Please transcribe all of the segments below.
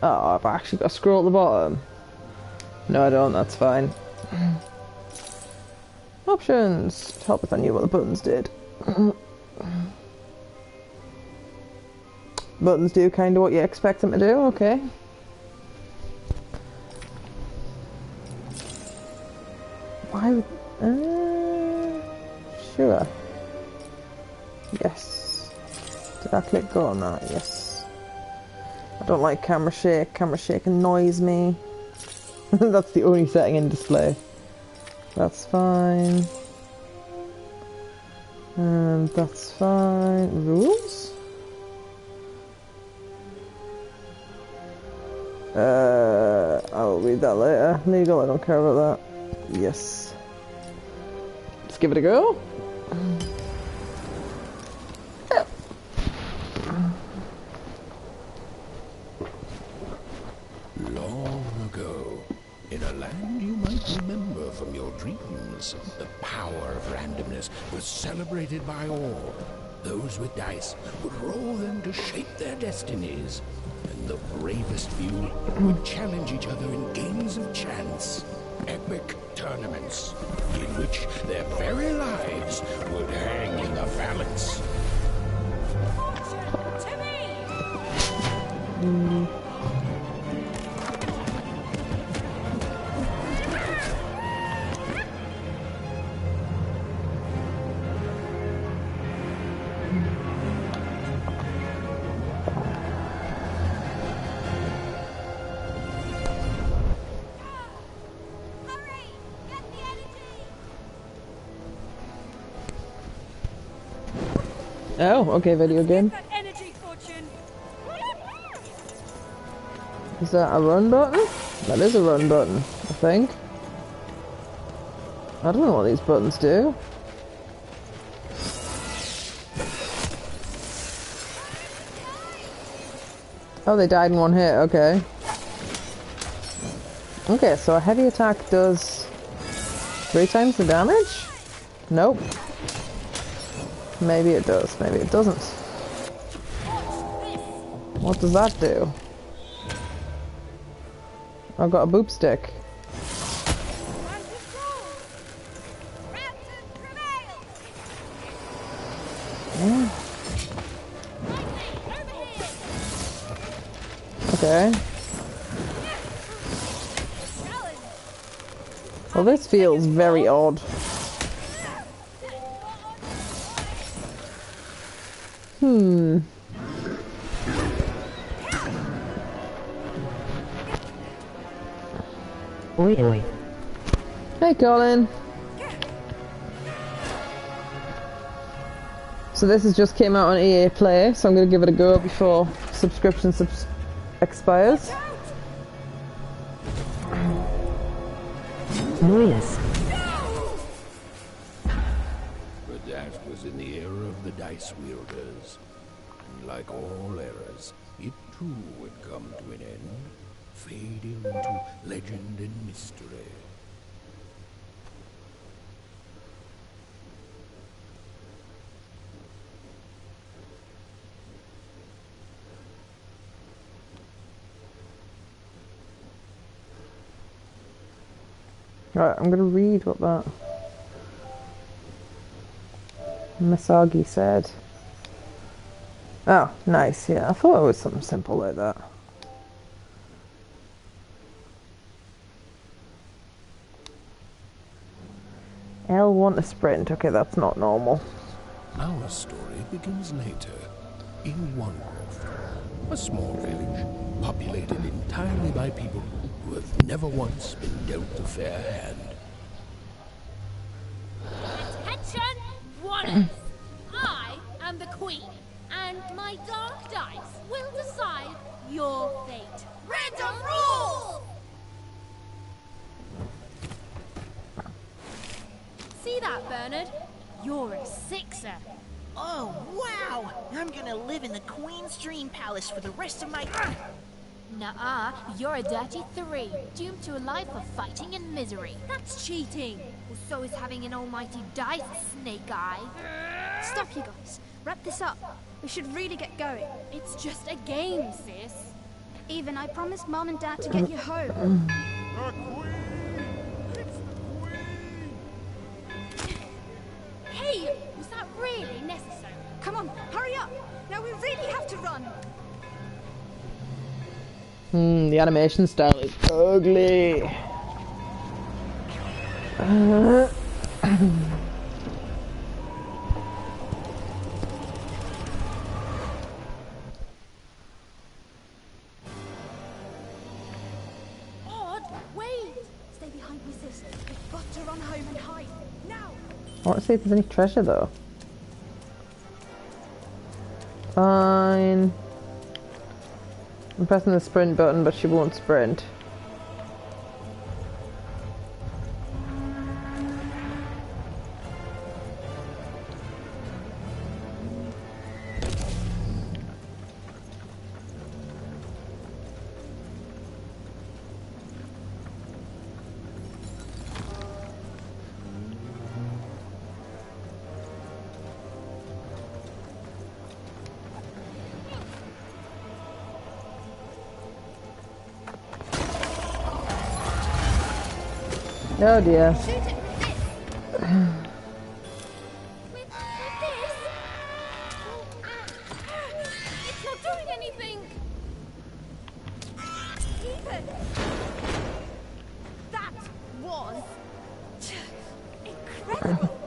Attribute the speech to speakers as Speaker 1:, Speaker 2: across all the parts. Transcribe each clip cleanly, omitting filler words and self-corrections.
Speaker 1: Oh, I've actually got a scroll at the bottom. No, I don't. That's fine. Options. Help if I knew what the buttons did. Buttons do kind of what you expect them to do. Okay. Why would... Sure. Yes. Did I click go on that? Yes. I don't like camera shake. Camera shake annoys me. That's the only setting in display. That's fine. That's fine. Rules? I'll read that later. Legal, I don't care about that. Yes. Let's give it a go.
Speaker 2: Long ago, in a land you might remember from your dreams, the power of randomness was celebrated by all. Those with dice would roll them to shape their destinies, and the bravest few would challenge each other in games of chance. Epic tournaments, in which their very lives would hang in the balance.
Speaker 1: Oh, okay, video game. Is that a run button? That is a run button, I think. I don't know what these buttons do. Oh, they died in one hit, okay. Okay, so a heavy attack does 3 times the damage? Nope. Maybe it does, maybe it doesn't. What does that do? I've got a boop stick. Yeah. Okay. Well, this feels very odd.
Speaker 3: Oi, oi.
Speaker 1: Hey, Colin. So this has just came out on EA Play, so I'm going to give it a go before subscription expires.
Speaker 3: Oh, yes.
Speaker 2: But that was in the era of the dice wielders. And like all eras, it too would come to an end, fading into legend and mystery.
Speaker 1: Right, I'm going to read what that Misagi said. Oh, nice, yeah. I thought it was something simple like that. L1 to sprint. Okay, that's not normal.
Speaker 2: Our story begins later, in Wanhof, a small village populated entirely by people who have never once been dealt a fair hand.
Speaker 4: Attention, one. I am the queen, and my dark dice will decide your fate. Random rules! See that, Bernard? You're a 6er.
Speaker 5: Oh, wow! I'm gonna live in the Queen's Dream Palace for the rest of my...
Speaker 4: Nuh-uh, you're a dirty 3, doomed to a life of fighting and misery. That's cheating. Well, so is having an almighty dice, Snake Eye.
Speaker 6: Stop, you guys. Wrap this up. We should really get going.
Speaker 4: It's just a game, sis.
Speaker 3: Even, I promised Mom and Dad to get you home.
Speaker 6: The Queen! It's the Queen!
Speaker 4: Hey, was that really necessary?
Speaker 3: Come on, hurry up! Now we really have to run!
Speaker 1: The animation style is ugly.
Speaker 4: Odd, wait!
Speaker 3: Stay behind me, sis. We've got to run home and hide. Now!
Speaker 1: I want to see if there's any treasure though. Fine. I'm pressing the sprint button, but she won't sprint. Oh dear.
Speaker 4: Shoot it with this! with this? It's not doing anything!
Speaker 3: Ethan! That was... incredible!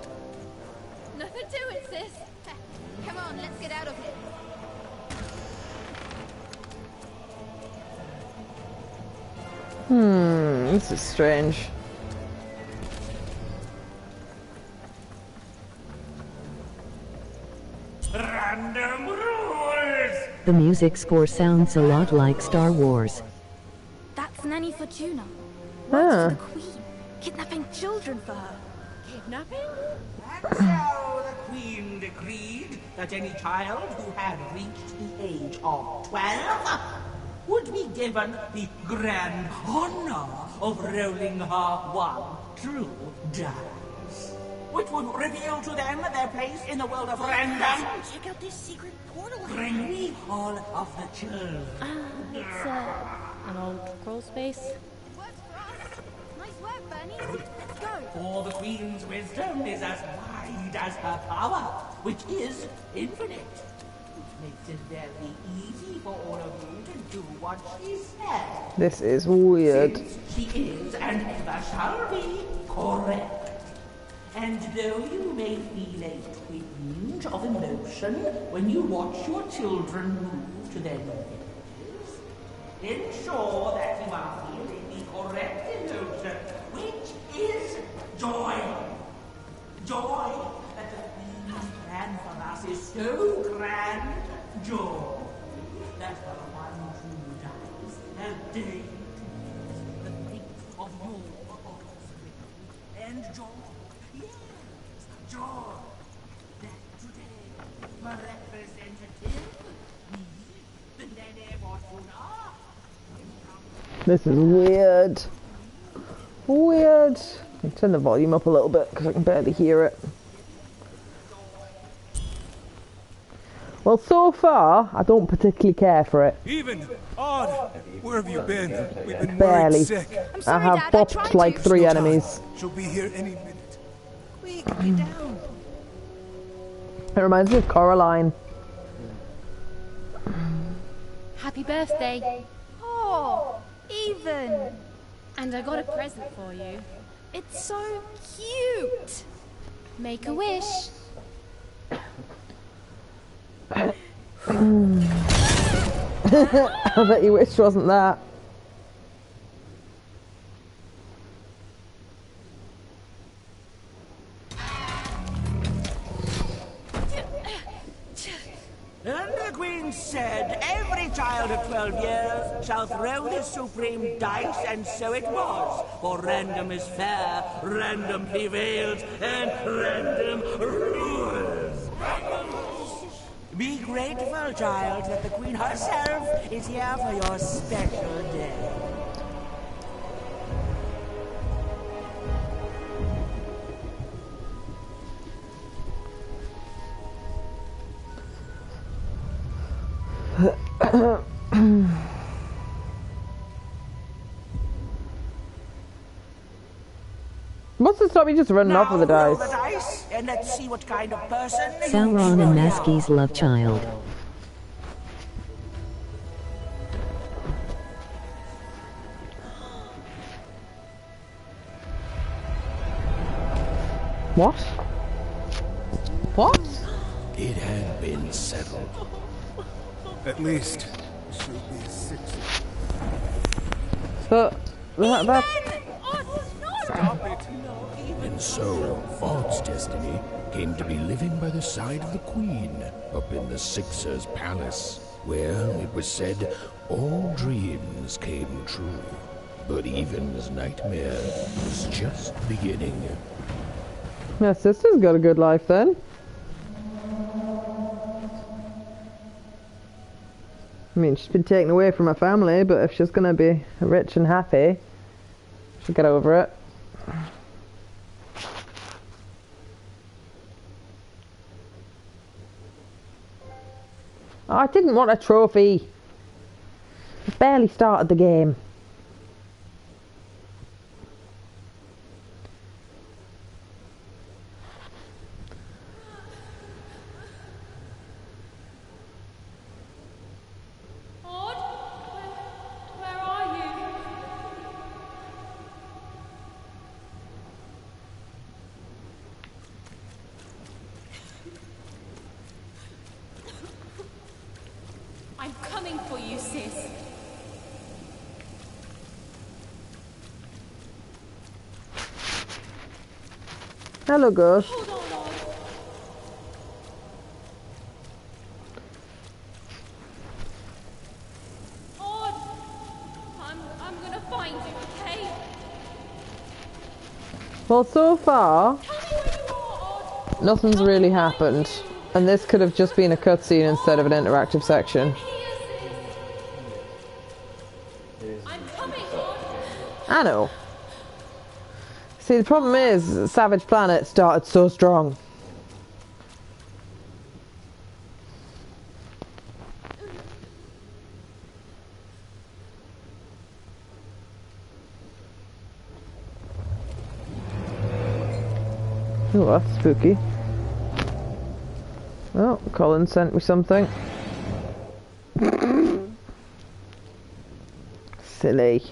Speaker 4: Nothing to it, sis.
Speaker 3: Come on, let's get out of here.
Speaker 1: This is strange.
Speaker 6: Random rules!
Speaker 7: The music score sounds a lot like Star Wars.
Speaker 3: That's Nanny Fortuna.
Speaker 1: Ah.
Speaker 3: Works for the Queen. Kidnapping children for her.
Speaker 4: Kidnapping?
Speaker 8: And so the Queen decreed that any child who had reached the age of 12 would be given the grand honor of rolling her one true dice, which would reveal to them their place in the world of random.
Speaker 5: Check out this secret portal.
Speaker 8: Bring me all of the children.
Speaker 4: It's, an old crawl space.
Speaker 3: Works for us. Nice work, Bernie. Let's go.
Speaker 8: For the Queen's wisdom is as wide as her power, which is infinite. Which makes it very easy for all of you to do what she says.
Speaker 1: This is weird.
Speaker 8: Since she is and ever shall be correct. And though you may feel a twinge of emotion when you watch your children move to their new villages, ensure that you are feeling the correct emotion, which is joy. Joy that the Queen's plan for us is so grand. Joy that her one true dice have deigned the fate of your offspring. And joy, yes, joy that today my representative, me, the Nene Fortuna,
Speaker 1: This is weird. Weird. I can turn the volume up a little bit because I can barely hear it. Well, so far, I don't particularly care for it.
Speaker 6: Even, Odd, where have you been? We've been
Speaker 1: Barely.
Speaker 6: worried sick.
Speaker 3: I'm
Speaker 1: I
Speaker 3: sorry,
Speaker 1: have
Speaker 3: Dad. I tried
Speaker 1: bopped like
Speaker 3: to.
Speaker 1: 3
Speaker 6: No time.
Speaker 1: enemies.
Speaker 6: She'll be here any minute.
Speaker 5: Quick, get down.
Speaker 1: It reminds me of Coraline.
Speaker 4: Happy birthday.
Speaker 3: Oh, Ethan.
Speaker 4: And I got a present for you.
Speaker 3: It's so cute.
Speaker 4: Make a wish.
Speaker 1: I bet you wish wasn't that.
Speaker 8: And the Queen said, every child of 12 years shall throw the supreme dice, and so it was. For random is fair, random prevails, and random rules. Be grateful, child, that the Queen herself is here for your special day.
Speaker 1: What's to stop me just running off with the
Speaker 5: Now roll
Speaker 1: dice?
Speaker 5: the dice, and let's see what kind of person you
Speaker 7: Sauron and
Speaker 5: truly
Speaker 7: Maskey's love child.
Speaker 1: What? What?
Speaker 2: It had been settled.
Speaker 6: At least, she'll be a six.
Speaker 1: But that's
Speaker 6: Stop it.
Speaker 2: And so, Odd's destiny came to be living by the side of the Queen up in the Sixer's palace, where it was said all dreams came true. But Even's nightmare was just beginning.
Speaker 1: my sister's got a good life then. I mean, she's been taken away from her family, but if she's gonna be rich and happy, she'll get over it. Oh, I didn't want a trophy. I barely started the game.
Speaker 4: Odd? Where are you? I'm coming for you, sis.
Speaker 1: Hello, Ghost.
Speaker 4: Hold on, Odd. Odd. I'm gonna find you, okay?
Speaker 1: Well, so far,
Speaker 4: Tell me where you are, Odd.
Speaker 1: nothing's really happened. And this could have just been a cutscene instead of an interactive section.
Speaker 4: Here, sis. I'm coming, Odd.
Speaker 1: I know. See, the problem is, Savage Planet started so strong. Oh, that's spooky. Oh, Colin sent me something. Silly.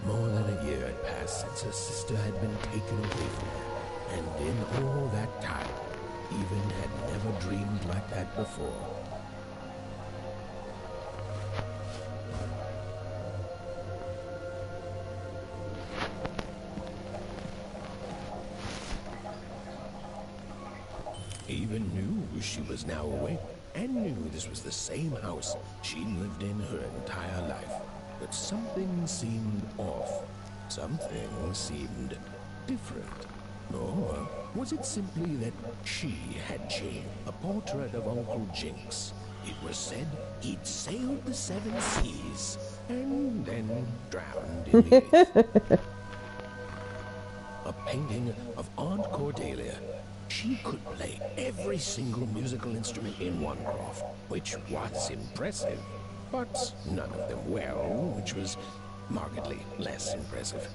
Speaker 2: More than a year had passed since her sister had been taken away from her, and in all that time, Even had never dreamed like that before. Even knew she was now awake, and knew this was the same house she'd lived in her entire life. But something seemed off. Something seemed different. Or was it simply that she had changed? A portrait of Uncle Jinx. It was said he'd sailed the 7 seas and then drowned in the A painting of Aunt Cordelia. She could play every single musical instrument in one croft, which was impressive, but none of them well, which was markedly less impressive.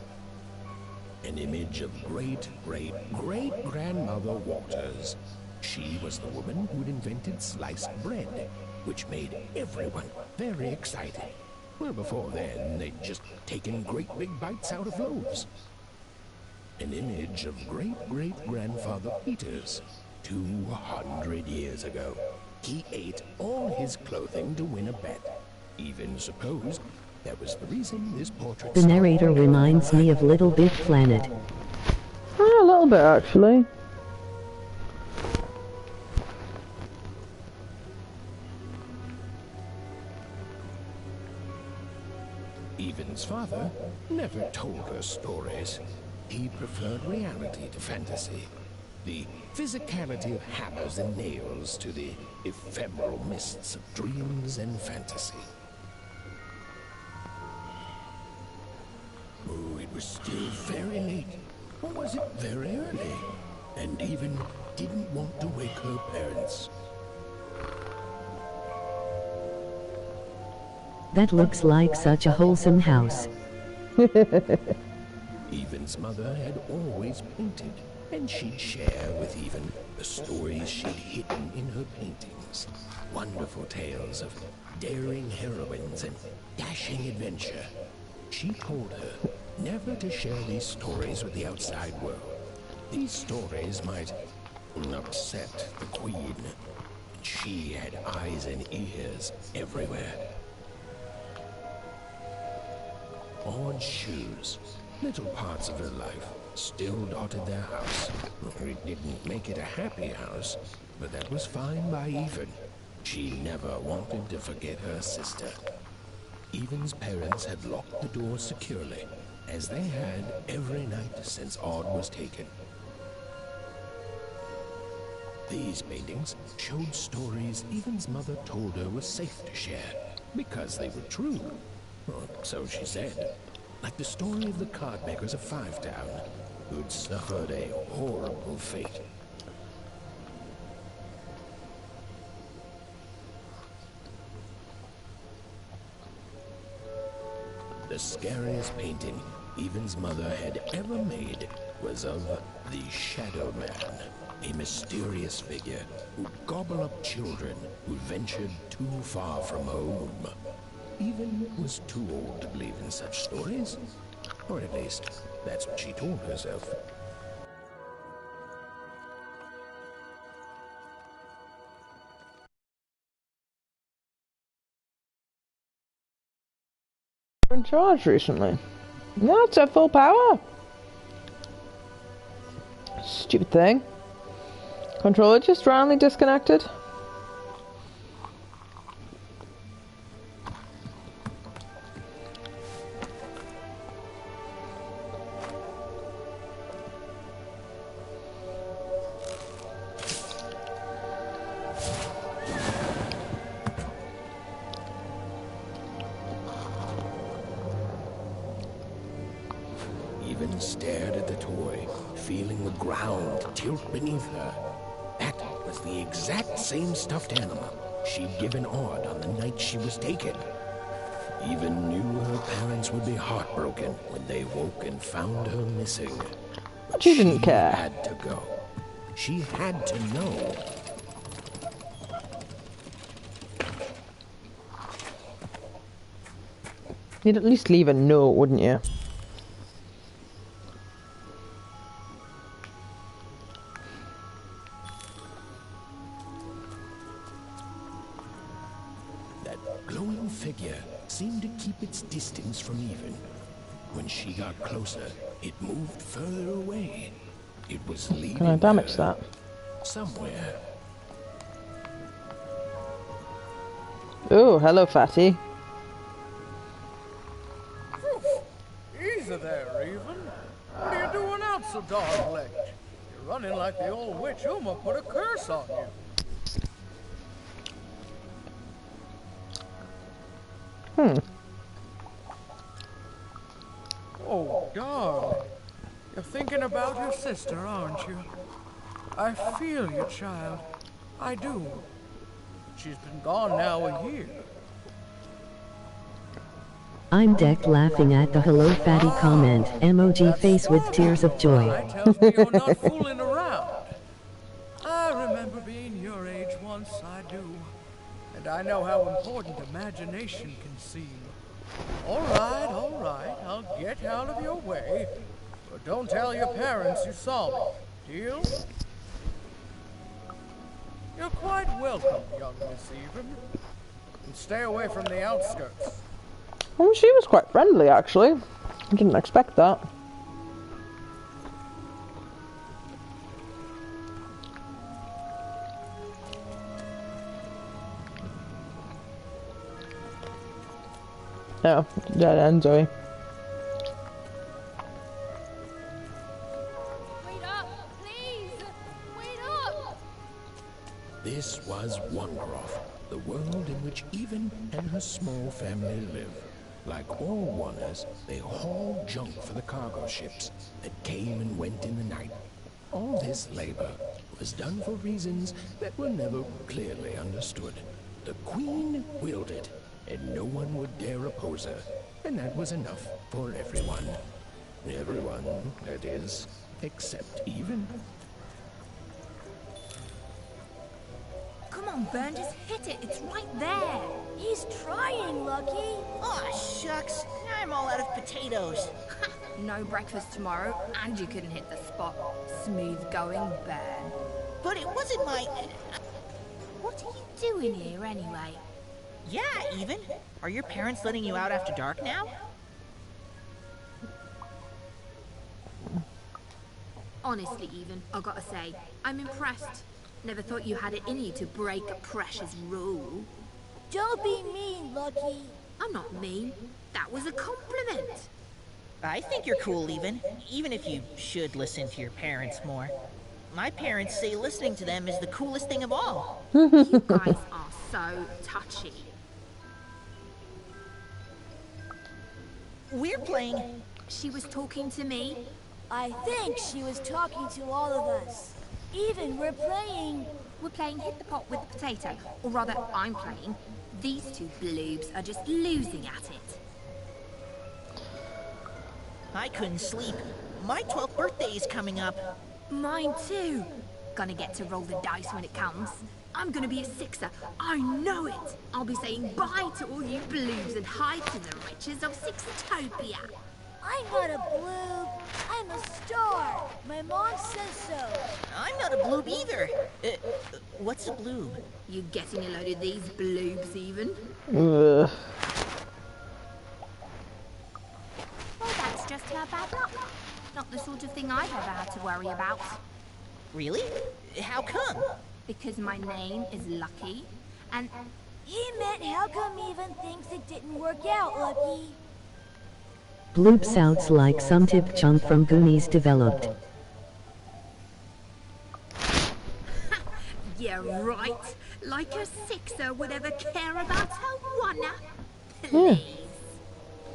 Speaker 2: An image of great-great-great-grandmother Waters. She was the woman who'd invented sliced bread, which made everyone very excited. Well, before then, they'd just taken great big bites out of loaves. An image of great-great-grandfather Peters, 200 years ago. He ate all his clothing to win a bet. Even supposed that was the reason this portrait...
Speaker 7: The narrator reminds me of Little Big Planet.
Speaker 1: Oh, a little bit, actually.
Speaker 2: Even's father never told her stories. He preferred reality to fantasy. The physicality of hammers and nails to the ephemeral mists of dreams and fantasy. was still very late, or was it very early? And even didn't want to wake her parents.
Speaker 7: That looks like such a wholesome house.
Speaker 2: Even's mother had always painted, and she'd share with Even the stories she'd hidden in her paintings. Wonderful tales of daring heroines and dashing adventure. She told her never to share these stories with the outside world. These stories might upset the Queen. She had eyes and ears everywhere. Odd shoes, little parts of her life, still dotted their house. It didn't make it a happy house, but that was fine by Even. She never wanted to forget her sister. Even's parents had locked the door securely, as they had every night since Odd was taken. These paintings showed stories Even's mother told her was safe to share, because they were true. Well, so she said. Like the story of the cardmakers of Five Town, who'd suffered a horrible fate. The scariest painting Even's mother had ever made was of the Shadow Man, a mysterious figure who'd gobble up children who ventured too far from home. Even was too old to believe in such stories, or at least that's what she told herself.
Speaker 1: In charge recently. No, it's at full power. Stupid thing. Controller just randomly disconnected.
Speaker 2: Even stared at the toy, feeling the ground tilt beneath her. That was the exact same stuffed animal she'd given Odd on the night she was taken. Even knew her parents would be heartbroken when they woke and found her missing. But
Speaker 1: she didn't care.
Speaker 2: She had to go. She had to know.
Speaker 1: You'd at least leave a note, wouldn't you?
Speaker 2: Glowing figure seemed to keep its distance from Even. When she got closer, it moved further away. It was leading
Speaker 1: Can I damage
Speaker 2: her
Speaker 1: that?
Speaker 2: somewhere.
Speaker 1: Oh, hello, fatty.
Speaker 9: Easy there, Even. What are you doing out so dark late? You're running like the old witch Uma put a curse on you. Oh, darling. You're thinking about your sister, aren't you? I feel you, child. I do. She's been gone now a year.
Speaker 7: I'm decked laughing at the hello fatty comment, emoji face with tears of joy.
Speaker 9: That tells me you're not fooling around. I remember being your age once, I do. And I know how important imagination can seem. All right, I'll get out of your way. But don't tell your parents you saw me. Deal? You're quite welcome, young Miss Even. And stay away from the outskirts.
Speaker 1: Well, she was quite friendly, actually. I didn't expect that. Oh, dead end, Zoe.
Speaker 4: Wait up, please! Wait up!
Speaker 2: This was Wonderoff, the world in which Even and her small family live. Like all Wanners, they hauled junk for the cargo ships that came and went in the night. All this labor was done for reasons that were never clearly understood. The Queen willed it, and no one would dare oppose her. And that was enough for everyone. Everyone, that is, except Even.
Speaker 4: Come on, Burn, just hit it. It's right there.
Speaker 3: He's trying, Lucky.
Speaker 5: Aw, shucks. I'm all out of potatoes.
Speaker 4: No breakfast tomorrow, and you couldn't hit the spot. Smooth going, Burn.
Speaker 5: But it wasn't my...
Speaker 4: What are you doing here, anyway?
Speaker 5: Yeah, Even. Are your parents letting you out after dark now?
Speaker 4: Honestly, Even, I gotta say, I'm impressed. Never thought you had it in you to break a precious rule.
Speaker 3: Don't be mean, Lucky.
Speaker 4: I'm not mean. That was a compliment.
Speaker 5: I think you're cool, even if you should listen to your parents more. My parents say listening to them is the coolest thing of all.
Speaker 4: You guys are so touchy.
Speaker 5: We're playing...
Speaker 4: She was talking to me.
Speaker 3: I think she was talking to all of us. Even we're playing...
Speaker 4: We're playing Hit the Pot with the Potato. Or rather, I'm playing. These two bloobs are just losing at it.
Speaker 5: I couldn't sleep. My 12th birthday is coming up.
Speaker 4: Mine too. Gonna get to roll the dice when it comes. I'm gonna be a sixer. I know it. I'll be saying bye to all you bloobs and hi to the riches of Sixtopia.
Speaker 3: I'm not a bloob. I'm a star. My mom says so.
Speaker 5: I'm not a bloob either. What's a bloob?
Speaker 4: You getting a load of these bloobs, Even?
Speaker 1: Ugh.
Speaker 4: Well, that's just her bad luck. Not the sort of thing I've ever had to worry about.
Speaker 5: Really? How come?
Speaker 4: Because my name is Lucky, and...
Speaker 3: He meant how come Even thinks it didn't work out, Lucky?
Speaker 7: Bloop sounds like some tip chunk from Goonies developed.
Speaker 4: Yeah, right. Like a sixer would ever care about her wanna.
Speaker 1: Yeah.
Speaker 4: Please.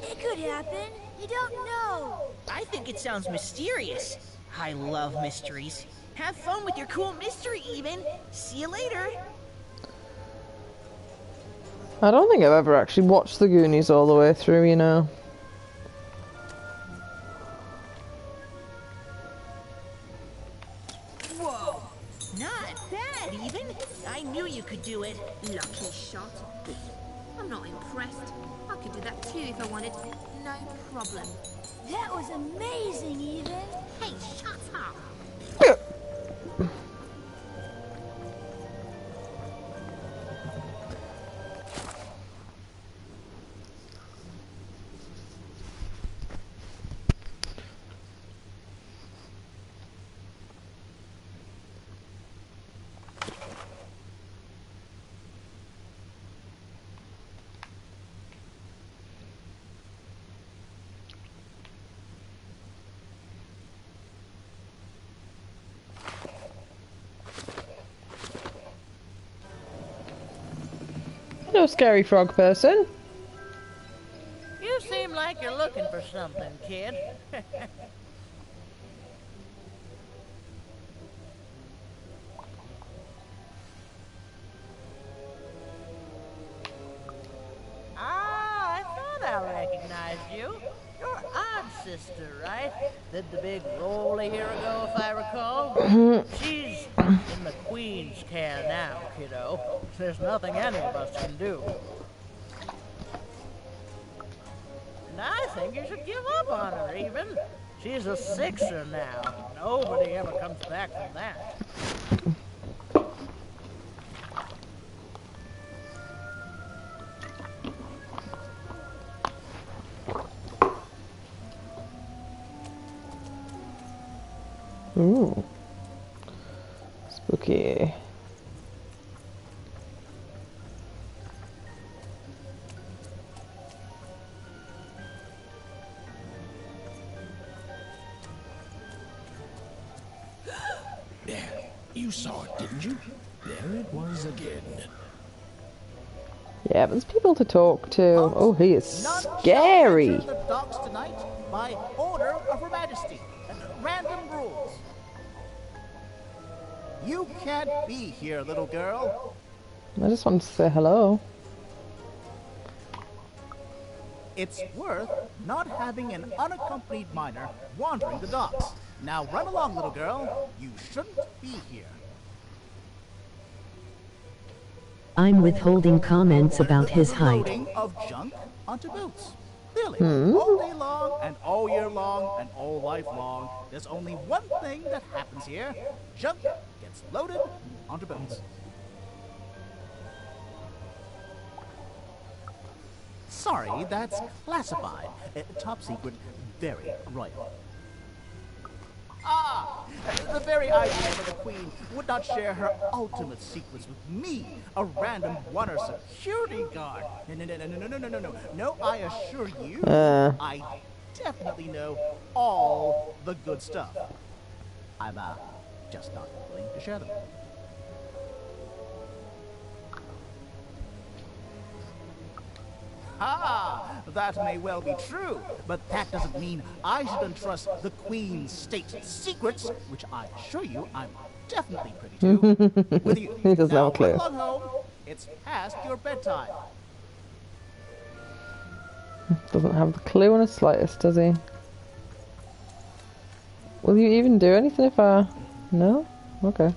Speaker 3: It could happen. You don't know.
Speaker 5: I think it sounds mysterious. I love mysteries. Have fun with your cool mystery, Even. See you later.
Speaker 1: I don't think I've ever actually watched the Goonies all the way through, you know.
Speaker 5: Whoa. Not bad, Even. I knew you could do it.
Speaker 4: Lucky shot. I'm not impressed. I could do that too if I wanted. No problem.
Speaker 3: That was amazing, Even.
Speaker 4: Hey, shut up.
Speaker 1: Hello, scary frog person.
Speaker 10: You seem like you're looking for something, kid. I thought I recognized you. You're Odd Sister, right? Did the big roll a year ago, if I recall. She's in the Queen's care now, kiddo. There's nothing any of us can do. And I think you should give up on her, Even. She's a sixer now. Nobody ever comes back from that.
Speaker 1: Ooh. Spooky.
Speaker 2: There, you saw it, didn't you? There it was again.
Speaker 1: Yeah, there's people to talk to. Oh, he is scary.
Speaker 11: None shall enter the docks tonight by order of Her Majesty. Random rules. You can't be here, little girl.
Speaker 1: I just wanted to say hello.
Speaker 11: It's worth not having an unaccompanied minor wandering the docks. Now run along, little girl. You shouldn't be here.
Speaker 7: I'm withholding comments about his height.
Speaker 11: Loading of junk onto boots. Clearly, all day long and all year long and all life long, there's only one thing that happens here. Junk gets loaded onto boots. Sorry, that's classified. Top secret, very royal. Ah! The very idea that the Queen would not share her ultimate secrets with me, a random Wonder security guard. No, I assure you, I definitely know all the good stuff. I'm, just not willing to share them. Ah, that may well be true, but that doesn't mean I should entrust the Queen's state secrets, which I assure you I'm definitely privy to, with you.
Speaker 1: He doesn't have a clue.
Speaker 11: Run along home. It's past your bedtime.
Speaker 1: Doesn't have the clue in the slightest, does he? Will you even do anything if I... No? Okay.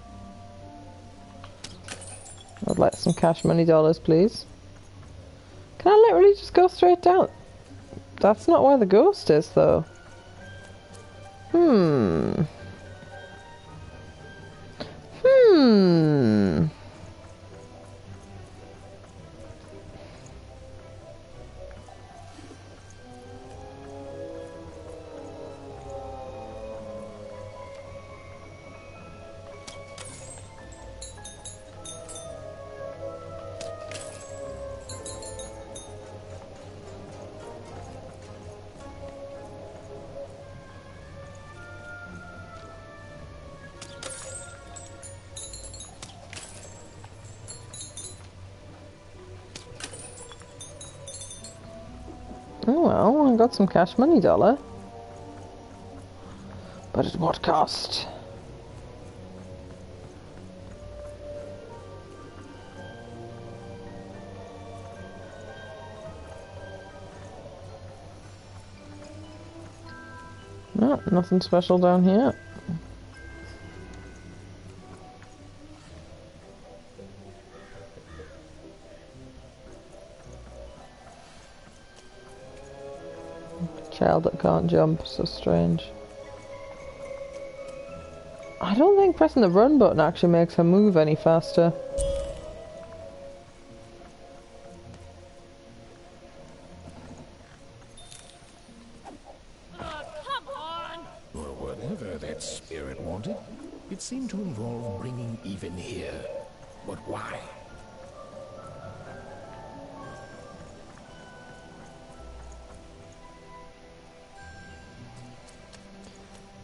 Speaker 1: I'd like some cash money dollars, please. Can I literally just go straight down? That's not where the ghost is, though. Oh well, I got some cash money dollar. But at what cost? No, nothing special down here. Child that can't jump, so strange. I don't think pressing the run button actually makes her move any faster.
Speaker 4: Come on!
Speaker 2: Or whatever that spirit wanted, it seemed to involve bringing even here. But why?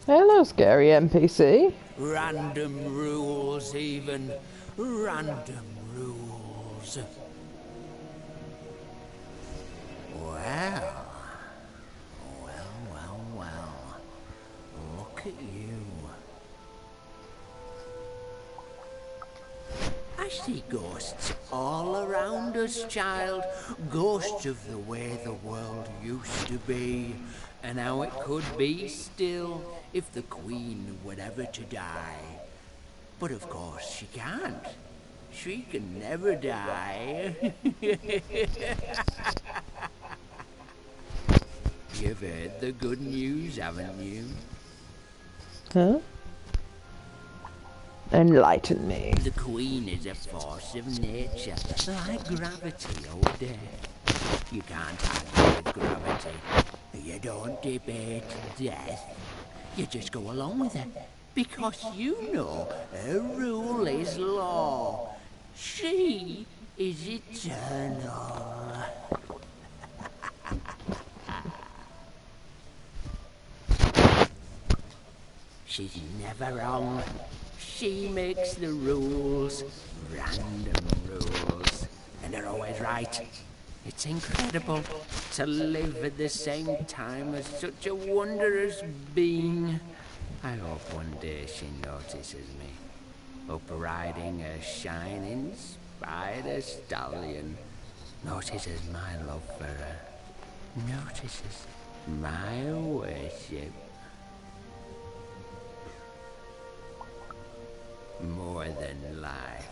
Speaker 1: Hello, scary NPC.
Speaker 12: Random rules, even. Random rules. Well. Well. Look at you. I see ghosts all around us, child. Ghosts of the way the world used to be. And how it could be still if the Queen were ever to die. But of course she can't. She can never die. You've heard the good news, haven't you?
Speaker 1: Huh? Enlighten me.
Speaker 12: The Queen is a force of nature, like gravity or death. You can't argue with gravity. You don't debate death. You just go along with it. Because you know her rule is law. She is eternal. She's never wrong. She makes the rules, random rules. And and they're always right. It's incredible to live at the same time as such a wondrous being. I hope one day she notices me, up riding a shining spider stallion, notices my love for her, notices my worship. More than life.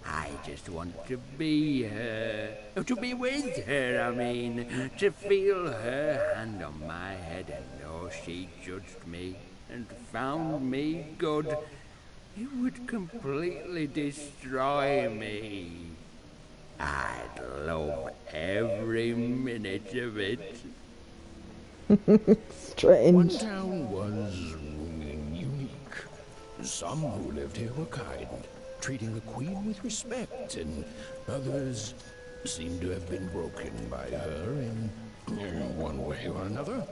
Speaker 12: I just want to be her. To be with her, I mean. To feel her hand on my head and know she judged me and found me good. It would completely destroy me. I'd love every minute of it.
Speaker 1: Strange.
Speaker 2: One town was unique. Some who lived here were kind, treating the queen with respect, and others seemed to have been broken by her in one way or another.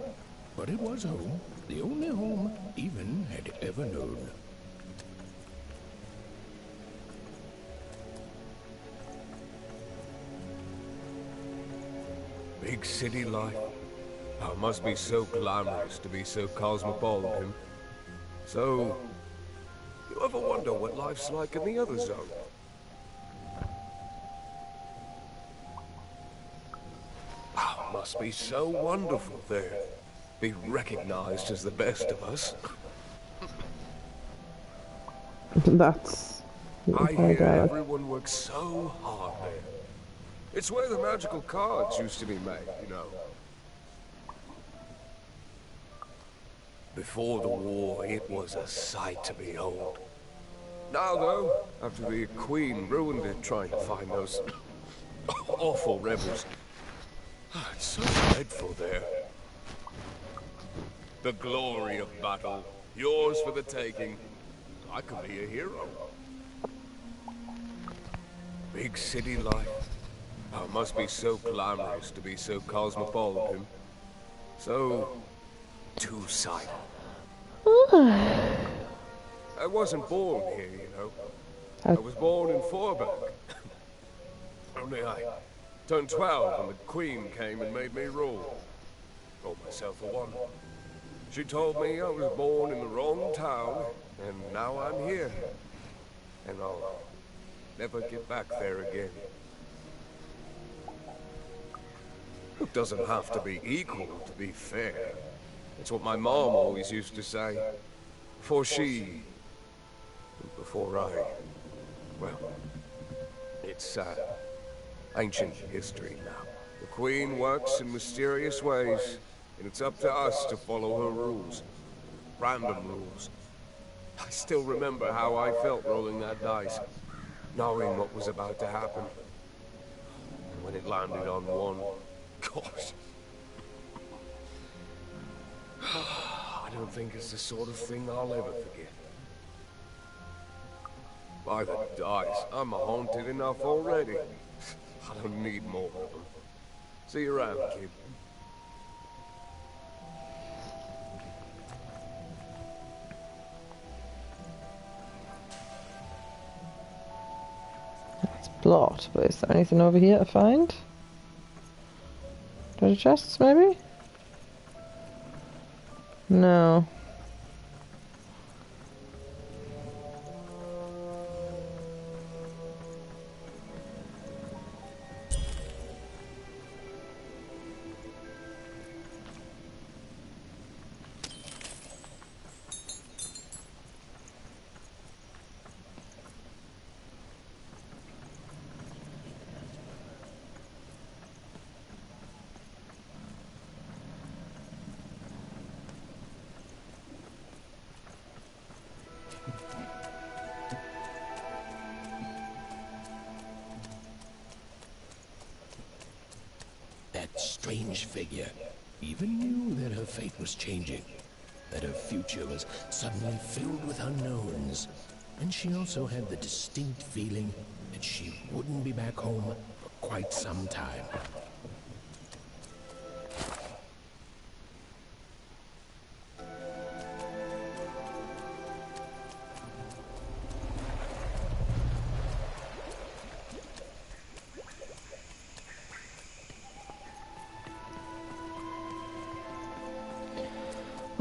Speaker 2: But it was home, the only home Even had ever known.
Speaker 13: Big city life. Oh, it must be so glamorous to be so cosmopolitan. So, you ever wonder what life's like in the other zone? Oh, must be so wonderful there. Be recognized as the best of us.
Speaker 1: That's...
Speaker 13: I hear everyone works so hard there. It's where the magical cards used to be made, you know. Before the war, it was a sight to behold. Now, though, after the Queen ruined it trying to find those awful rebels, it's so dreadful there. The glory of battle, yours for the taking. I could be a hero. Big city life. Oh, it must be so glamorous to be so cosmopolitan. So... two-sided. I wasn't born here, you know. I was born in Forberg. Only I turned 12 when the Queen came and made me rule. Called myself a one. She told me I was born in the wrong town, and now I'm here. And I'll never get back there again. It doesn't have to be equal to be fair. It's what my mom always used to say. Before she... before I... well... it's, ancient history now. The Queen works in mysterious ways, and it's up to us to follow her rules. Random rules. I still remember how I felt rolling that dice, knowing what was about to happen. And when it landed on one... gosh... I don't think it's the sort of thing I'll ever forget. By the dice, I'm haunted enough already. I don't need more of them. See you around, kid.
Speaker 1: It's blocked, but is there anything over here to find? Treasure chests, maybe? No.
Speaker 2: Strange figure. Even knew that her fate was changing, that her future was suddenly filled with unknowns. And she also had the distinct feeling that she wouldn't be back home for quite some time.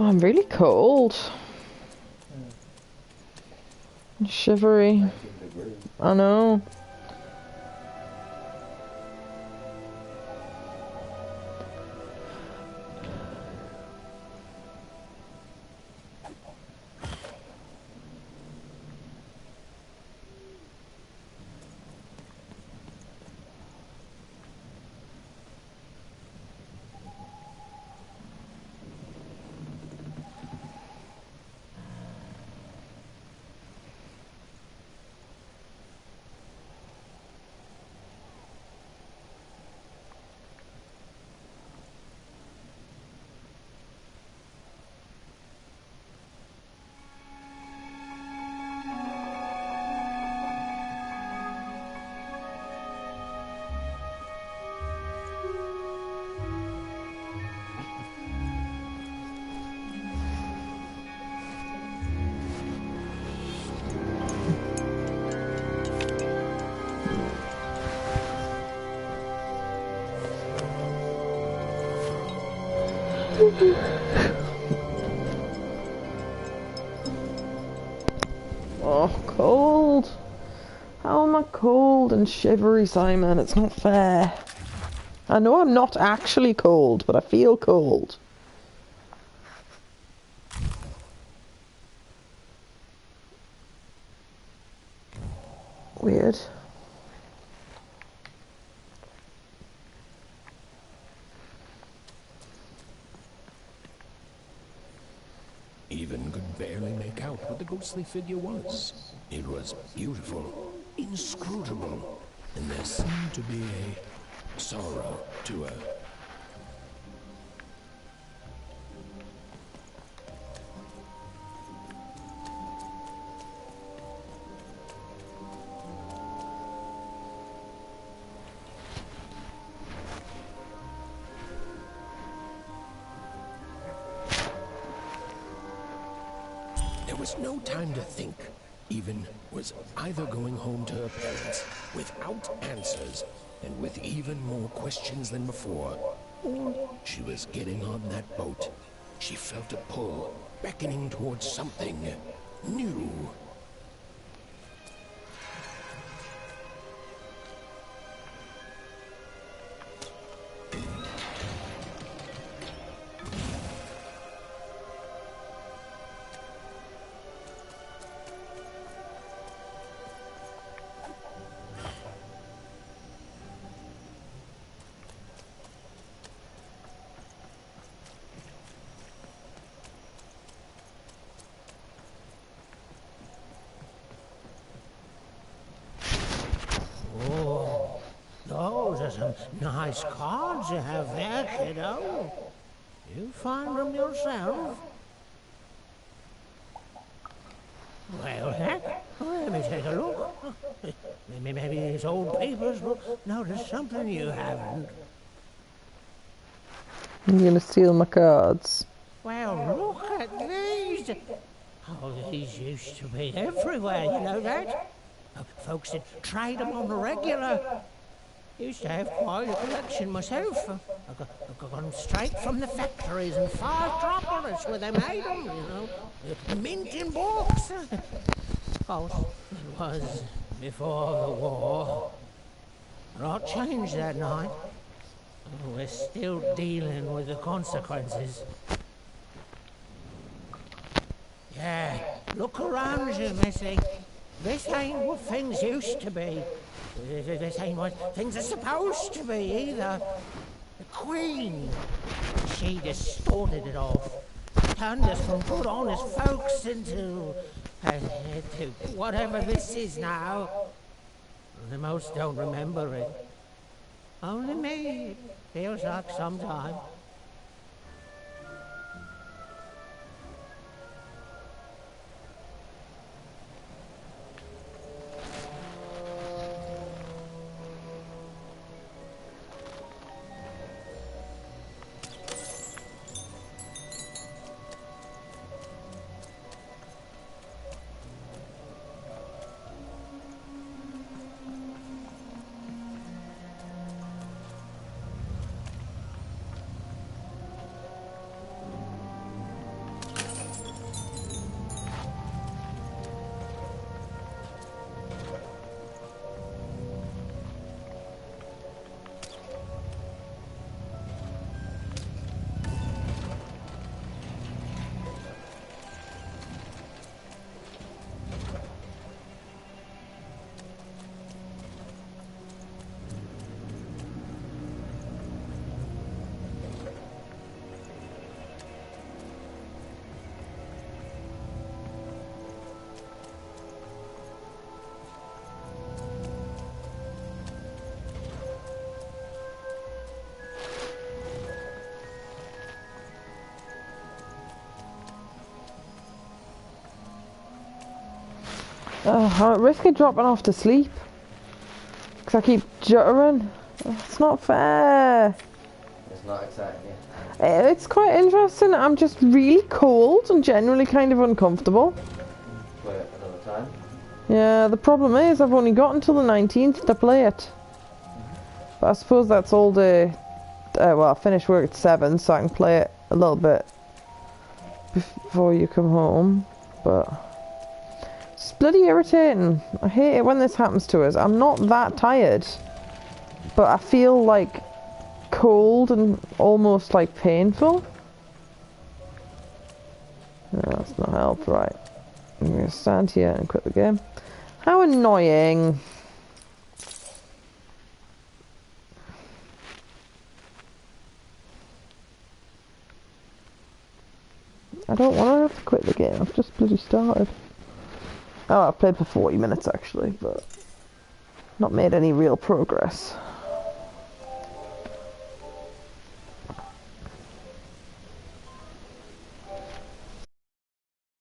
Speaker 1: I'm really cold. Shivery. I know. Oh, cold. How am I cold and shivery, Simon? It's not fair. I know I'm not actually cold, but I feel cold. Weird.
Speaker 2: Even could barely make out what the ghostly figure was. It was beautiful, inscrutable, and there seemed to be a sorrow to her. There was no time to think. Even was either going home to her parents without answers and with even more questions than before, or she was getting on that boat. She felt a pull, beckoning towards something new.
Speaker 10: Those are some nice cards you have there, kiddo. You find them yourself? Well, heck, let me take a look. Maybe these old papers will notice something you haven't.
Speaker 1: You're gonna steal my cards.
Speaker 10: Well, look at these. Oh, these used to be everywhere, you know that? Folks that trade them on the regular. Used to have quite a collection myself. I got them straight from the factories and 5-dropper, that's where they made them, you know. Mint in books. Of course, it was before the war. A lot changed that night. We're still dealing with the consequences. Yeah, look around you, Missy. This ain't what things used to be. This ain't what things are supposed to be, either. The Queen, she distorted it all. Turned us from good, honest folks into whatever this is now. The most don't remember it. Only me, it feels like sometimes.
Speaker 1: I'm at risk of dropping off to sleep. Because I keep juttering. It's not fair.
Speaker 14: It's not exciting,
Speaker 1: It's quite interesting. I'm just really cold and generally kind of uncomfortable.
Speaker 14: Play it another time.
Speaker 1: Yeah, the problem is I've only got until the 19th to play it. But I suppose that's all day. Well, I finish work at 7, so I can play it a little bit before you come home. But it's bloody irritating. I hate it when this happens to us. I'm not that tired, but I feel like cold and almost like painful. No, that's not help, right. I'm going to stand here and quit the game. How annoying. I don't want to have to quit the game. I've just bloody started. Oh, I've played for 40 minutes actually, but not made any real progress.